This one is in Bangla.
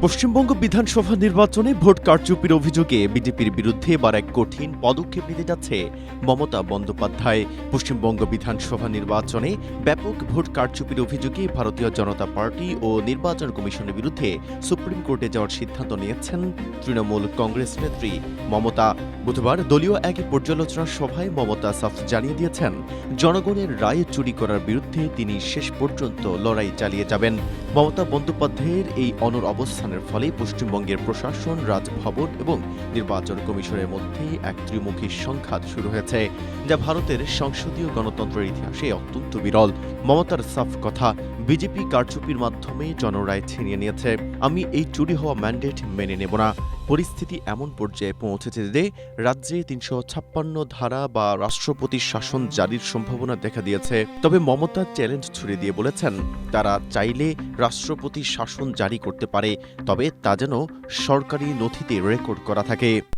পশ্চিমবঙ্গ বিধানসভা নির্বাচনে ভোট কারচুপির অভিযোগে বিজেপির বিরুদ্ধে এবার এক কঠিন পদক্ষেপ নিতে যাচ্ছে মমতা বন্দ্যোপাধ্যায়। পশ্চিমবঙ্গ বিধানসভা নির্বাচনে ব্যাপক ভোট কারচুপির অভিযোগে ভারতীয় জনতা পার্টি ও নির্বাচন কমিশনের বিরুদ্ধে সুপ্রিম কোর্টে যাওয়ার সিদ্ধান্ত নিয়েছেন তৃণমূল কংগ্রেস নেত্রী মমতা। বুধবার দলীয় এক পর্যালোচনা সভায় মমতা সাফ জানিয়ে দিয়েছেন, জনগণের রায় চুরি করার বিরুদ্ধে তিনি শেষ পর্যন্ত লড়াই চালিয়ে যাবেন। মমতা বন্দ্যোপাধ্যায়ের এই অনড় অবস্থানের ফলে পশ্চিমবঙ্গের প্রশাসন, রাজভবন এবং নির্বাচন কমিশনের মধ্যে এক ত্রিমুখী সংঘাত শুরু হয়েছে, যা ভারতের সংসদীয় গণতন্ত্রের ইতিহাসে অত্যন্ত বিরল। মমতার সাফ কথা, বিজেপি কারচুপির মাধ্যমে জনরায় ছিনিয়ে নিয়েছে। আমি এই চুরি হওয়া ম্যান্ডেট মেনে নেব না। পরিস্থিতি এমন পর্যায়ে পৌঁছেছে যে রাজ্যে ৩৫৬ ধারা বা রাষ্ট্রপতির শাসন জারির সম্ভাবনা দেখা দিয়েছে। তবে মমতা চ্যালেঞ্জ ছুড়ে দিয়ে বলেছেন, তারা চাইলে রাষ্ট্রপতি শাসন জারি করতে পারে, তবে তা যেন সরকারি নথিতে রেকর্ড করা থাকে।